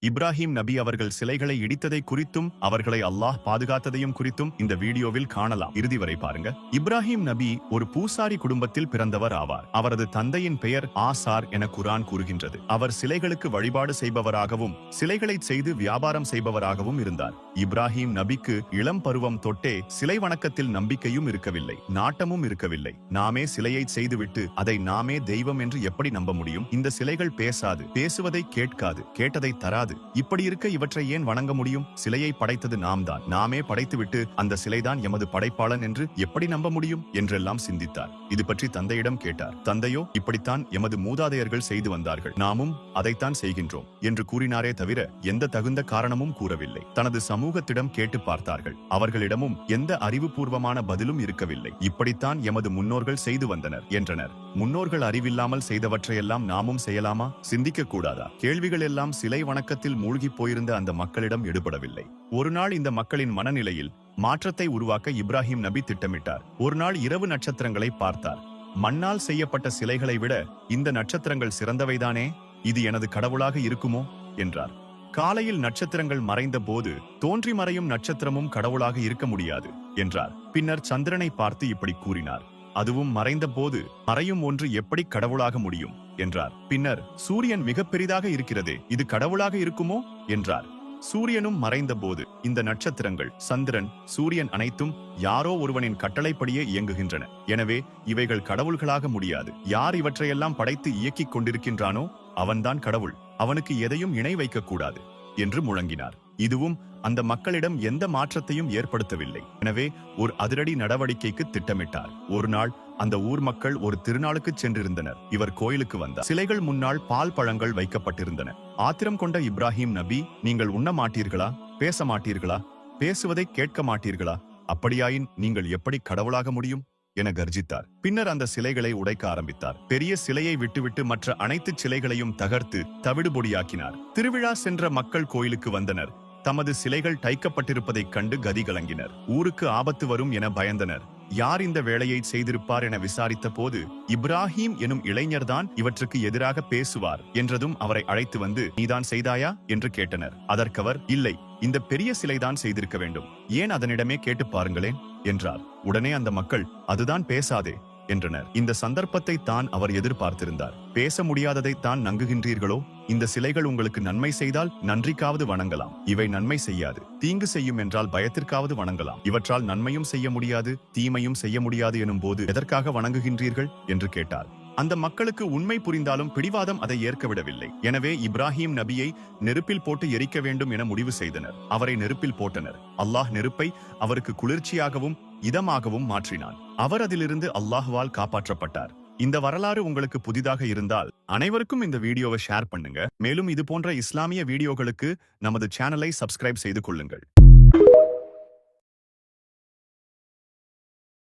இப்ராஹிம் நபி அவர்கள் சிலைகளை இடித்ததை குறித்தும் அவர்களை அல்லாஹ் பாதுகாத்ததையும் குறித்தும் இந்த வீடியோவில் காணலாம். இறுதி வரை பாருங்க. இப்ராஹிம் நபி ஒரு பூசாரி குடும்பத்தில் பிறந்தவர் ஆவார். அவரது தந்தையின் பெயர் ஆசார் என குர்ஆன் கூறுகின்றது. அவர் சிலைகளுக்கு வழிபாடு செய்பவராகவும் சிலைகளை செய்து வியாபாரம் செய்பவராகவும் இருந்தார். இப்ராஹிம் நபிக்கு இளம் பருவம் தொட்டே சிலை வணக்கத்தில் நம்பிக்கையும் இருக்கவில்லை, நாட்டமும் இருக்கவில்லை. நாமே சிலையை செய்துவிட்டு அதை நாமே தெய்வம் என்று எப்படி நம்ப முடியும்? இந்த சிலைகள் பேசாது, பேசுவதை கேட்காது, கேட்டதை தராது. இப்படி இருக்க இவற்றை ஏன் வணங்க முடியும்? சிலையை படைத்தது நாம் தான். நாமே படைத்துவிட்டு அந்த சிலைதான் எமது படைப்பாளன் என்று எப்படி நம்ப முடியும் என்றெல்லாம் சிந்தித்தார். இது பற்றி தந்தையிடம் கேட்டார். தந்தையோ, இப்படித்தான் எமது மூதாதையர்கள் செய்து வந்தார்கள், நாமும் அதைத்தான் செய்கின்றோம் என்று கூறினாரே தவிர எந்த தகுந்த காரணமும் கூறவில்லை. தனது சமூகத்திடம் கேட்டு பார்த்தார்கள். அவர்களிடமும் எந்த அறிவுபூர்வமான பதிலும் இருக்கவில்லை. இப்படித்தான் எமது முன்னோர்கள் செய்து வந்தனர் என்றனர். முன்னோர்கள் அறிவில்லாமல் செய்தவற்றையெல்லாம் நாமும் செய்யலாமா? சிந்திக்க கூடாதா? கேள்விகள் எல்லாம் சிலை வணக்கத்தில் மூழ்கி போயிருந்த அந்த மக்களிடம் எடுபடவில்லை. ஒரு நாள் இந்த மக்களின் மனநிலையில் மாற்றத்தை உருவாக்க இப்ராஹிம் நபி திட்டமிட்டார். ஒரு நாள் இரவு நட்சத்திரங்களை பார்த்தார். மண்ணால் செய்யப்பட்ட சிலைகளை விட இந்த நட்சத்திரங்கள் சிறந்தவைதானே, இது எனது கடவுளாக இருக்குமோ என்றார். காலையில் நட்சத்திரங்கள் மறைந்த போது தோன்றி மறையும் நட்சத்திரமும் கடவுளாக இருக்க முடியாது என்றார். பின்னர் சந்திரனை பார்த்து இப்படி கூறினார். அதுவும் மறைந்த போது மறையும் ஒன்று எப்படி கடவுளாக முடியும் என்றார். பின்னர் சூரியன் மிக பெரிதாக இருக்கிறதே, இது கடவுளாக இருக்குமோ என்றார். சூரியனும் மறைந்த போது இந்த நட்சத்திரங்கள், சந்திரன், சூரியன் அனைத்தும் யாரோ ஒருவனின் கட்டளைப்படியே இயங்குகின்றன. எனவே இவைகள் கடவுள்களாக முடியாது. யார் இவற்றையெல்லாம் படைத்து இயக்கிக் கொண்டிருக்கின்றானோ அவன்தான் கடவுள். அவனுக்கு எதையும் இணை வைக்கக்கூடாது என்று முழங்கினார். இதுவும் அந்த மக்களிடம் எந்த மாற்றத்தையும் ஏற்படுத்தவில்லை. எனவே ஒரு அதிரடி நடவடிக்கைக்கு திட்டமிட்டார். ஒரு நாள் அந்த ஊர் மக்கள் ஒரு திருநாளுக்கு சென்றிருந்தனர். இவர் கோயிலுக்கு வந்தார். சிலைகள் முன்னால் பால் பழங்கள் வைக்கப்பட்டிருந்தன. ஆத்திரம் கொண்ட இப்ராஹிம் நபி, நீங்கள் உண்ண மாட்டீர்களா? பேச மாட்டீர்களா? பேசுவதை கேட்க மாட்டீர்களா? அப்படியாயின் நீங்கள் எப்படி கடவுளாக முடியும் என கர்ஜித்தார். பின்னர் அந்த சிலைகளை உடைக்க ஆரம்பித்தார். பெரிய சிலையை விட்டுவிட்டு மற்ற அனைத்து சிலைகளையும் தகர்த்து தவிடுபொடியாக்கினார். திருவிழா சென்ற மக்கள் கோயிலுக்கு வந்தனர். தமது சிலைகள் தைக்கப்பட்டிருப்பதைக் கண்டு கதி கலங்கினர். ஊருக்கு ஆபத்து வரும் என பயந்தனர். யார் இந்த வேலையை செய்திருப்பார் என விசாரித்த போது இப்ராஹிம் எனும் இளைஞர்தான் இவற்றுக்கு எதிராக பேசுவார் என்றதும் அவரை அழைத்து வந்து, நீதான் செய்தாயா என்று கேட்டனர். அதற்கவர், இல்லை, இந்த பெரிய சிலைதான் செய்திருக்க வேண்டும், ஏன் அதனிடமே கேட்டு பாருங்களேன் என்றார். உடனே அந்த மக்கள், அதுதான் பேசாதே என்றனர். இந்த சந்தர்ப்பத்தை தான் அவர் எதிர்பார்த்திருந்தார். பேச முடியாததை தான் நங்குகின்றீர்களோ? இந்த சிலைகள் உங்களுக்கு நன்மை செய்தால் நன்றிக்காவது வணங்கலாம். இவை நன்மை செய்யாது, தீங்கு செய்யும் என்றால் பயத்திற்காவது வணங்கலாம். இவற்றால் நன்மையும் செய்ய முடியாது, தீமையும் செய்ய முடியாது எனும் போது எதற்காக வணங்குகின்றீர்கள் என்று கேட்டார். அந்த மக்களுக்கு உண்மை புரிந்தாலும் பிடிவாதம் அதை ஏற்க விடவில்லை. எனவே இப்ராஹிம் நபியை நெருப்பில் போட்டு எரிக்க வேண்டும் என முடிவு செய்தனர். அவரை நெருப்பில் போட்டனர். அல்லாஹ் நெருப்பை அவருக்கு குளிர்ச்சியாகவும் இதமாகவும் மாற்றினான். அவர் அதிலிருந்து அல்லாஹ்வால் காப்பாற்றப்பட்டார். இந்த வரலாறு உங்களுக்கு புதிதாக இருந்தால் அனைவருக்கும் இந்த வீடியோவை ஷேர் பண்ணுங்க. மேலும் இது போன்ற இஸ்லாமிய வீடியோகளுக்கு நமது சேனலை சப்ஸ்கிரைப் செய்து கொள்ளுங்கள்.